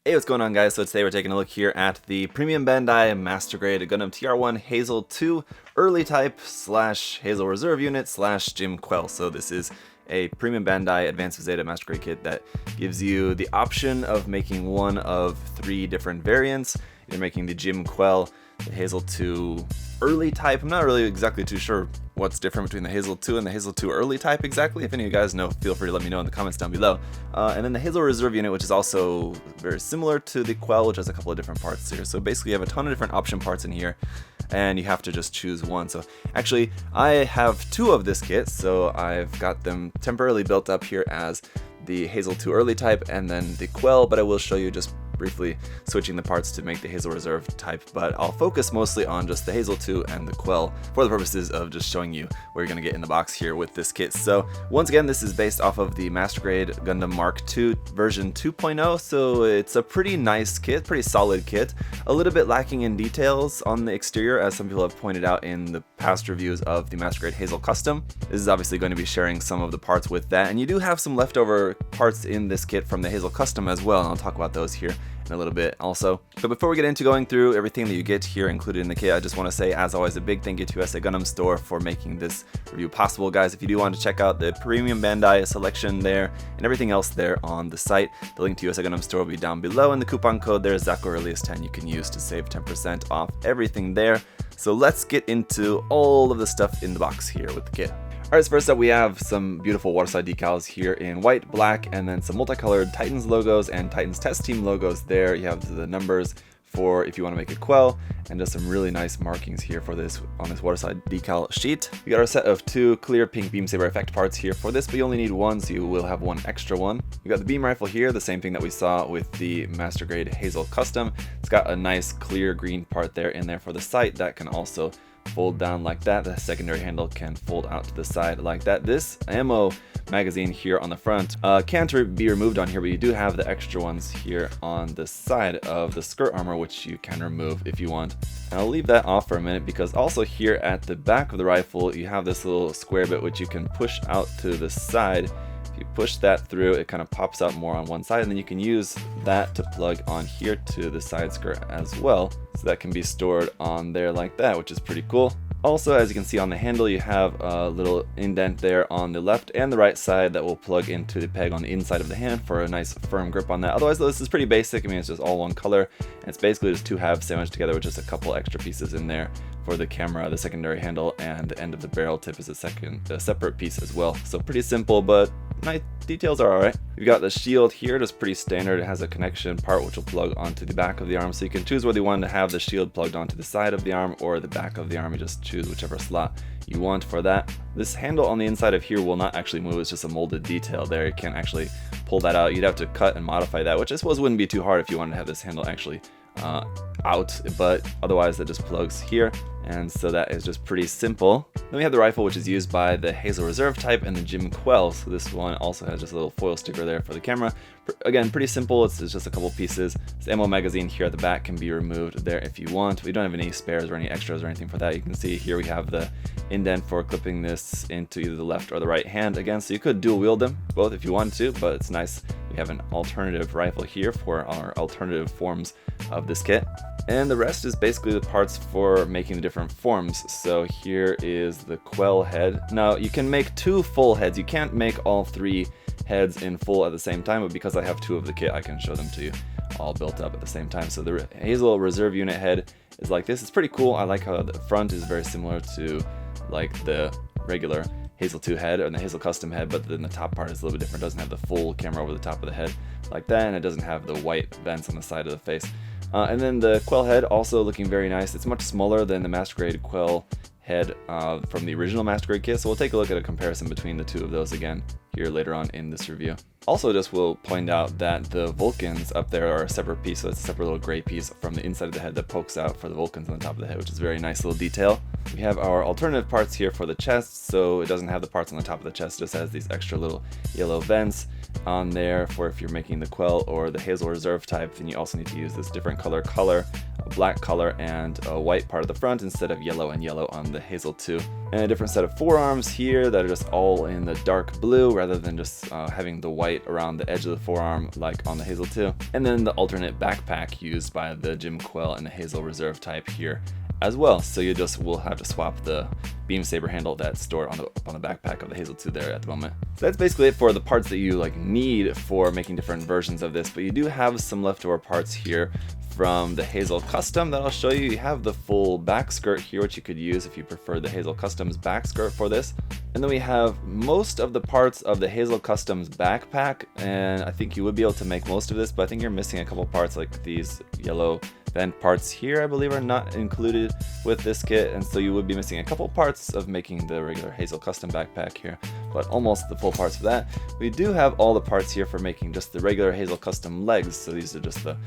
Hey, what's going on, guys? So today we're taking a look here at the Premium Bandai Master Grade Gundam TR-1 Hazel II Early Type / Hazel Reserve Unit / GM Quel. So this is a Premium Bandai Advanced Zeta Master Grade kit that gives you the option of making one of 3 different variants. You're making the GM Quel, the Hazel II Early Type. I'm not really exactly too sure what's different between the Hazel II and the Hazel II Early Type exactly. If any of you guys know, feel free to let me know in the comments down below. And then the Hazel Reserve Unit, which is also very similar to the Quel, which has a couple of different parts here. So basically you have a ton of different option parts in here, and you have to just choose one. So actually, I have 2 of this kit, so I've got them temporarily built up here as the Hazel II Early Type and then the Quel, but I will show you just briefly switching the parts to make the Hazel Reserve type, but I'll focus mostly on just the Hazel II and the Quel for the purposes of just showing you what you're going to get in the box here with this kit. So once again, this is based off of the Master Grade Gundam Mark II version 2.0, so it's a pretty nice kit, pretty solid kit. A little bit lacking in details on the exterior, as some people have pointed out in the past reviews of the Master Grade Hazel Custom. This is obviously going to be sharing some of the parts with that, and you do have some leftover parts in this kit from the Hazel Custom as well, and I'll talk about those here in a little bit also. But before we get into going through everything that you get here included in the kit, I just want to say, as always, a big thank you to USA Gundam Store for making this review possible. Guys, if you do want to check out the Premium Bandai selection there and everything else there on the site, the link to USA Gundam Store will be down below, and the coupon code there is ZakuAurelius10 you can use to save 10% off everything there. So let's get into all of the stuff in the box here with the kit. Alright, so first up we have some beautiful waterside decals here in white, black, and then some multicolored Titans logos and Titans Test Team logos there. You have the numbers for if you want to make a Quel, and just some really nice markings here for this on this waterside decal sheet. We got our set of 2 clear pink beam saber effect parts here for this, but you only need 1, so you will have 1 extra one. We got the beam rifle here, the same thing that we saw with the Master Grade Hazel Custom. It's got a nice clear green part there in there for the sight that can also fold down like that. The secondary handle can fold out to the side like that. This ammo magazine here on the front can't be removed on here, but you do have the extra ones here on the side of the skirt armor, which you can remove if you want. And I'll leave that off for a minute, because also here at the back of the rifle you have this little square bit which you can push out to the side. If you push that through, it kind of pops out more on one side, and then you can use that to plug on here to the side skirt as well. So that can be stored on there like that, which is pretty cool. Also, as you can see on the handle, you have a little indent there on the left and the right side that will plug into the peg on the inside of the hand for a nice firm grip on that. Otherwise, though, this is pretty basic. I mean, it's just all one color, and it's basically just 2 halves sandwiched together with just a couple extra pieces in there for the camera, the secondary handle, and the end of the barrel tip is a separate piece as well. So pretty simple, but nice details are alright. We've got the shield here, just pretty standard. It has a connection part which will plug onto the back of the arm, so you can choose whether you want to have the shield plugged onto the side of the arm or the back of the arm. You just choose whichever slot you want for that. This handle on the inside of here will not actually move, it's just a molded detail there. You can't actually pull that out. You'd have to cut and modify that, which I suppose wouldn't be too hard if you wanted to have this handle actually out, but otherwise that just plugs here, and so that is just pretty simple. Then we have the rifle, which is used by the Hazel Reserve type and the GM Quel, so this one also has just a little foil sticker there for the camera. Again, pretty simple, it's just a couple pieces. This ammo magazine here at the back can be removed there if you want. We don't have any spares or any extras or anything for that. You can see here we have the indent for clipping this into either the left or the right hand again, so you could dual wield them both if you wanted to, but it's nice we have an alternative rifle here for our alternative forms of this kit. And the rest is basically the parts for making the different forms. So here is the Quail Head. Now you can make 2 full heads. You can't make all 3 heads in full at the same time, but because I have 2 of the kit, I can show them to you all built up at the same time. So the Hazel Reserve Unit head is like this. It's pretty cool. I like how the front is very similar to like the regular Hazel II head or the Hazel Custom head, but then the top part is a little bit different. It doesn't have the full camera over the top of the head like that, and it doesn't have the white vents on the side of the face. And then the Quail Head also looking very nice. It's much smaller than the Master Grade Quail Head from the original Master Grade kit, so we'll take a look at a comparison between the 2 of those again here later on in this review. Also, just will point out that the Vulcans up there are a separate piece, so it's a separate little gray piece from the inside of the head that pokes out for the Vulcans on the top of the head, which is a very nice little detail. We have our alternative parts here for the chest, so it doesn't have the parts on the top of the chest, it just has these extra little yellow vents on there for if you're making the Quel or the Hazel Reserve type. Then you also need to use this different color, a black color and a white part of the front instead of yellow and yellow on the Hazel II and a different set of forearms here that are just all in the dark blue rather than just having the white around the edge of the forearm like on the Hazel II. And then the alternate backpack used by the GM Quel and the Hazel Reserve type here as well. So you just will have to swap the beam saber handle that's stored on the backpack of the Hazel II there at the moment. So that's basically it for the parts that you need for making different versions of this, but you do have some leftover parts here from the Hazel Custom that I'll show you. You have the full back skirt here, which you could use if you prefer the Hazel Custom's back skirt for this. And then we have most of the parts of the Hazel Custom's backpack, and I think you would be able to make most of this, but I think you're missing a couple parts like these yellow vent parts here, I believe, are not included with this kit, and so you would be missing a couple parts of making the regular Hazel Custom backpack here, but almost the full parts for that. We do have all the parts here for making just the regular Hazel Custom legs, so these are just the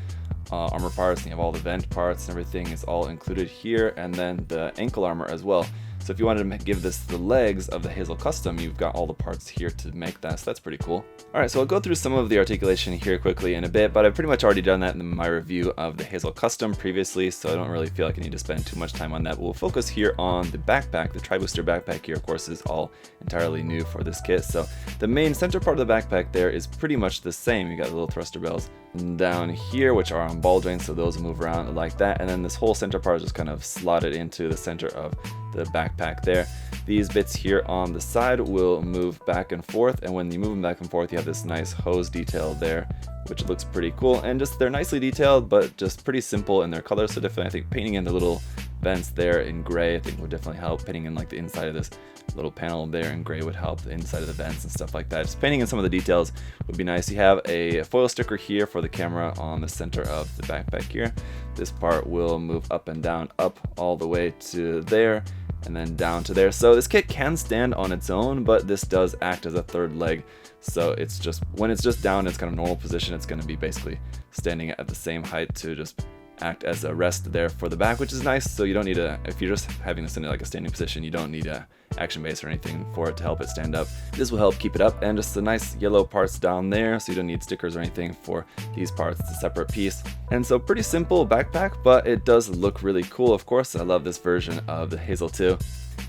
armor parts, and you have all the vent parts and everything is all included here, and then the ankle armor as well. So if you wanted to give this the legs of the Hazel Custom, you've got all the parts here to make that, so that's pretty cool. Alright, so I'll go through some of the articulation here quickly in a bit, but I've pretty much already done that in my review of the Hazel Custom previously, so I don't really feel like I need to spend too much time on that. But we'll focus here on the backpack. The Tri-Booster backpack here, of course, is all entirely new for this kit. So the main center part of the backpack there is pretty much the same. You got the little thruster bells down here, which are on ball joints, so those move around like that, and then this whole center part is just kind of slotted into the center of the backpack there. These bits here on the side will move back and forth, and when you move them back and forth, you have this nice hose detail there, which looks pretty cool. And just they're nicely detailed, but just pretty simple in their colors. So definitely, I think painting in the little vents there in gray, I think would definitely help. Painting in like the inside of this little panel there in gray would help, the inside of the vents and stuff like that. Just painting in some of the details would be nice. You have a foil sticker here for the camera on the center of the backpack here. This part will move up and down, up all the way to there, and then down to there. So this kit can stand on its own, but this does act as a third leg. So it's just, when it's just down in its kind of normal position, it's going to be basically standing at the same height to just act as a rest there for the back, which is nice. So you don't need a, if you're just having this in like a standing position, you don't need a action base or anything for it to help it stand up. This will help keep it up, and just the nice yellow parts down there, so you don't need stickers or anything for these parts. It's a separate piece. And so pretty simple backpack, but it does look really cool. Of course, I love this version of the Hazel II.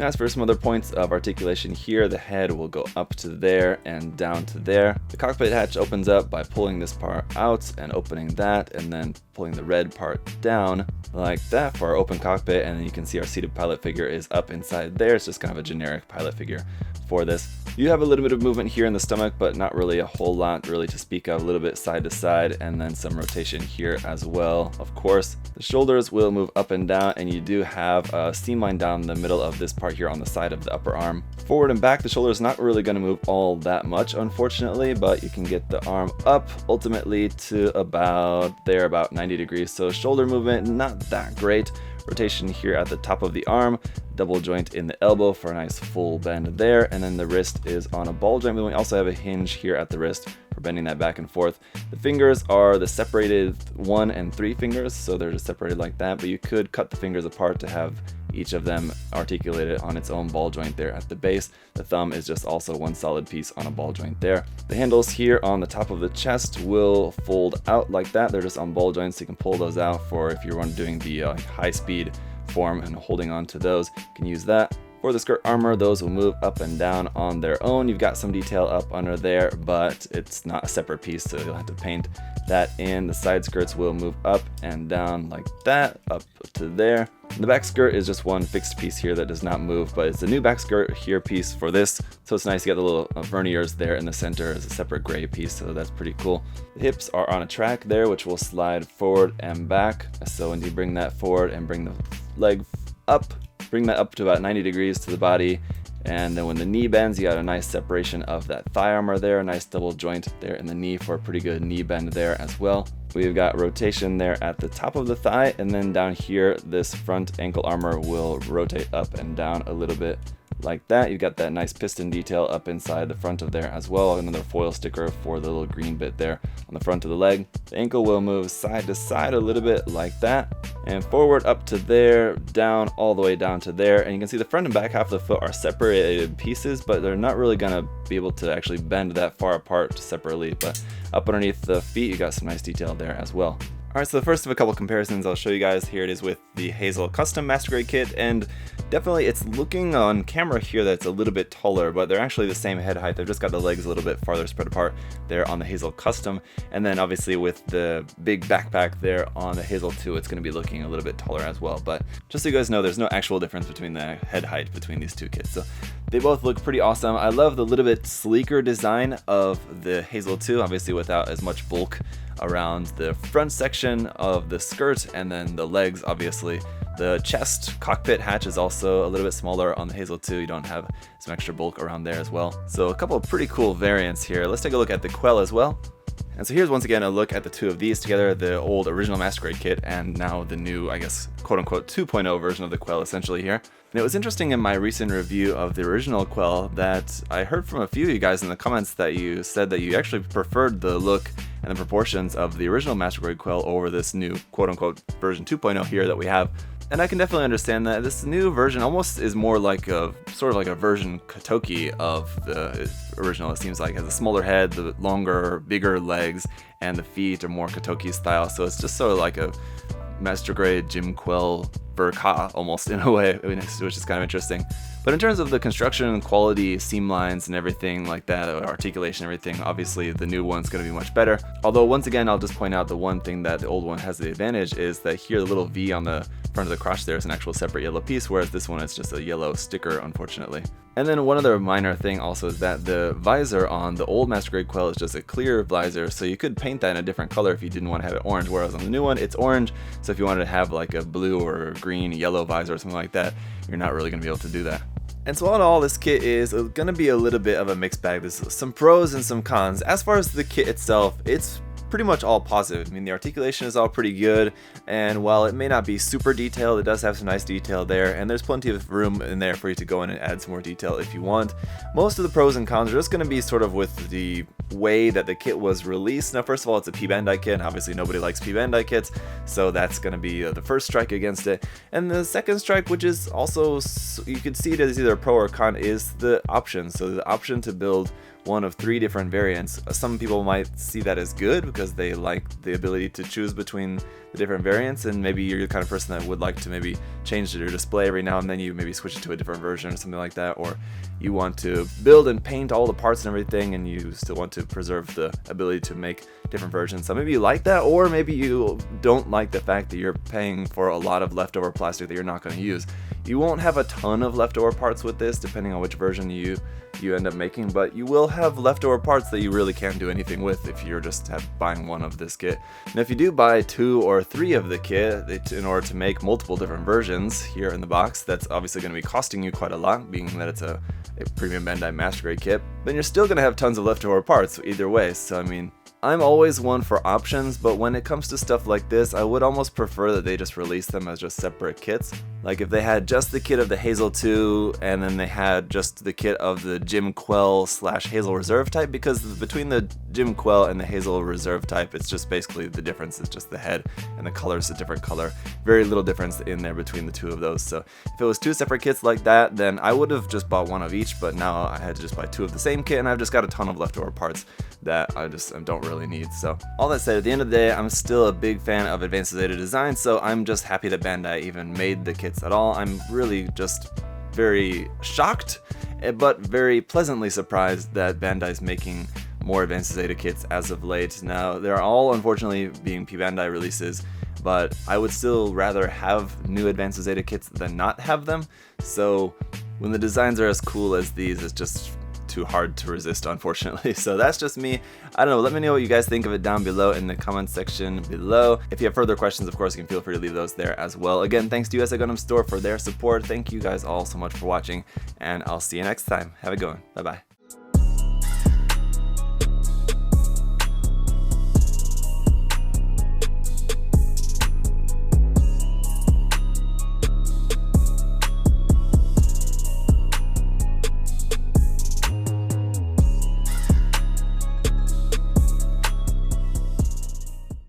Now, as for some other points of articulation here, the head will go up to there and down to there. The cockpit hatch opens up by pulling this part out and opening that, and then pulling the red part down like that for our open cockpit, and then you can see our seated pilot figure is up inside there. It's just kind of a generic pilot figure for this. You have a little bit of movement here in the stomach, but not really a whole lot really to speak of. A little bit side to side, and then some rotation here as well. Of course, the shoulders will move up and down, and you do have a seam line down the middle of this part here on the side of the upper arm. Forward and back, the shoulder is not really going to move all that much, unfortunately, but you can get the arm up ultimately to about there, about 90 degrees. So shoulder movement, not that great. Rotation here at the top of the arm, double joint in the elbow for a nice full bend there, and then the wrist is on a ball joint. But we also have a hinge here at the wrist for bending that back and forth. The fingers are the separated 1 and 3 fingers, so they're just separated like that, but you could cut the fingers apart to have each of them articulated on its own ball joint there at the base. The thumb is just also one solid piece on a ball joint there. The handles here on the top of the chest will fold out like that. They're just on ball joints, so you can pull those out for if you're doing the high speed form and holding on to those, you can use that. For the skirt armor, those will move up and down on their own. You've got some detail up under there, but it's not a separate piece, so you'll have to paint that in. The side skirts will move up and down like that, up to there. And the back skirt is just one fixed piece here that does not move, but it's a new back skirt here piece for this, so it's nice to get the little verniers there in the center as a separate gray piece, so that's pretty cool. The hips are on a track there, which will slide forward and back, so when you bring that forward and bring the leg up, bring that up to about 90 degrees to the body, and then when the knee bends, you got a nice separation of that thigh armor there, a nice double joint there in the knee for a pretty good knee bend there as well. We've got rotation there at the top of the thigh, and then down here, this front ankle armor will rotate up and down a little bit like that. You've got that nice piston detail up inside the front of there as well. Another foil sticker for the little green bit there on the front of the leg. The ankle will move side to side a little bit like that, and forward up to there, down all the way down to there. And you can see the front and back half of the foot are separated pieces, but they're not really gonna be able to actually bend that far apart separately. But up underneath the feet, you got some nice detail there as well. Alright, so the first of a couple comparisons I'll show you guys. Here it is with the Hazel Custom Master Grade kit, and definitely it's looking on camera here that it's a little bit taller, but they're actually the same head height. They've just got the legs a little bit farther spread apart there on the Hazel Custom, and then obviously with the big backpack there on the Hazel II, it's going to be looking a little bit taller as well. But just so you guys know, there's no actual difference between the head height between these two kits. So they both look pretty awesome. I love the little bit sleeker design of the Hazel II, obviously without as much bulk around the front section of the skirt, and then the legs, obviously. The chest cockpit hatch is also a little bit smaller on the Hazel II. You don't have some extra bulk around there as well. So a couple of pretty cool variants here. Let's take a look at the Quel as well. And so here's once again a look at the two of these together, the old original Master Grade kit and now the new, I guess, quote-unquote 2.0 version of the Quel essentially here. And it was interesting in my recent review of the original Quel that I heard from a few of you guys in the comments that you said that you actually preferred the look and the proportions of the original Master Grade Quel over this new quote-unquote version 2.0 here that we have. And I can definitely understand that. This new version almost is more like a, sort of like a version Kotoki of the original. It seems like it has a smaller head, the longer, bigger legs, and the feet are more Kotoki style. So it's just sort of like a Master Grade GM Quel Burka almost in a way, which is kind of interesting. But in terms of the construction, quality, seam lines, and everything like that, articulation, everything, obviously the new one's going to be much better. Although once again, I'll just point out the one thing that the old one has the advantage is that here the little V on the front of the crotch there is an actual separate yellow piece, whereas this one is just a yellow sticker, unfortunately. And then one other minor thing also is that the visor on the old Master Grade Quel is just a clear visor, so you could paint that in a different color if you didn't want to have it orange, whereas on the new one it's orange, so if you wanted to have like a blue or green, yellow visor or something like that, you're not really going to be able to do that. And so all in all, this kit is going to be a little bit of a mixed bag. There's some pros and some cons. As far as the kit itself, it's pretty much all positive. I mean, the articulation is all pretty good, and while it may not be super detailed, it does have some nice detail there, and there's plenty of room in there for you to go in and add some more detail if you want. Most of the pros and cons are just going to be sort of with the way that the kit was released. Now, first of all, it's a P-Bandai kit, and obviously nobody likes P-Bandai kits, so that's going to be the first strike against it. And the second strike, which is also, you could see it as either a pro or con, is the option. So the option to build one of 3 different variants. Some people might see that as good because they like the ability to choose between the different variants, and maybe you're the kind of person that would like to maybe change your display every now and then, you maybe switch it to a different version or something like that, or you want to build and paint all the parts and everything and you still want to preserve the ability to make different versions. So maybe you like that, or maybe you don't like the fact that you're paying for a lot of leftover plastic that you're not going to use. You won't have a ton of leftover parts with this depending on which version you end up making, but you will have leftover parts that you really can't do anything with if you're just buying one of this kit. And if you do buy 2 or 3 of the kit in order to make multiple different versions here in the box, that's obviously going to be costing you quite a lot, being that it's a premium Bandai Master Grade kit, then you're still going to have tons of leftover parts either way. So I mean, I'm always one for options, but when it comes to stuff like this, I would almost prefer that they just release them as just separate kits. Like if they had just the kit of the Hazel II and then they had just the kit of the GM Quel / Hazel Reserve type, because between the GM Quel and the Hazel Reserve type, it's just basically the difference is just the head and the color is a different color. Very little difference in there between the two of those. So if it was 2 separate kits like that, then I would have just bought one of each, but now I had to just buy 2 of the same kit, and I've just got a ton of leftover parts that I don't really need. So all that said, at the end of the day, I'm still a big fan of advanced Zeta design, so I'm just happy that Bandai even made the kits at all. I'm really just very shocked, but very pleasantly surprised that Bandai's making more advanced Zeta kits as of late. Now, they're all unfortunately being P-Bandai releases, but I would still rather have new advanced Zeta kits than not have them. So when the designs are as cool as these, it's just too hard to resist, unfortunately. So that's just me. I don't know, let me know what you guys think of it down below in the comment section below. If you have further questions, of course, you can feel free to leave those there as well. Again, thanks to US Gundam Store for their support. Thank you guys all so much for watching, and I'll see you next time. Have a good one. Bye bye.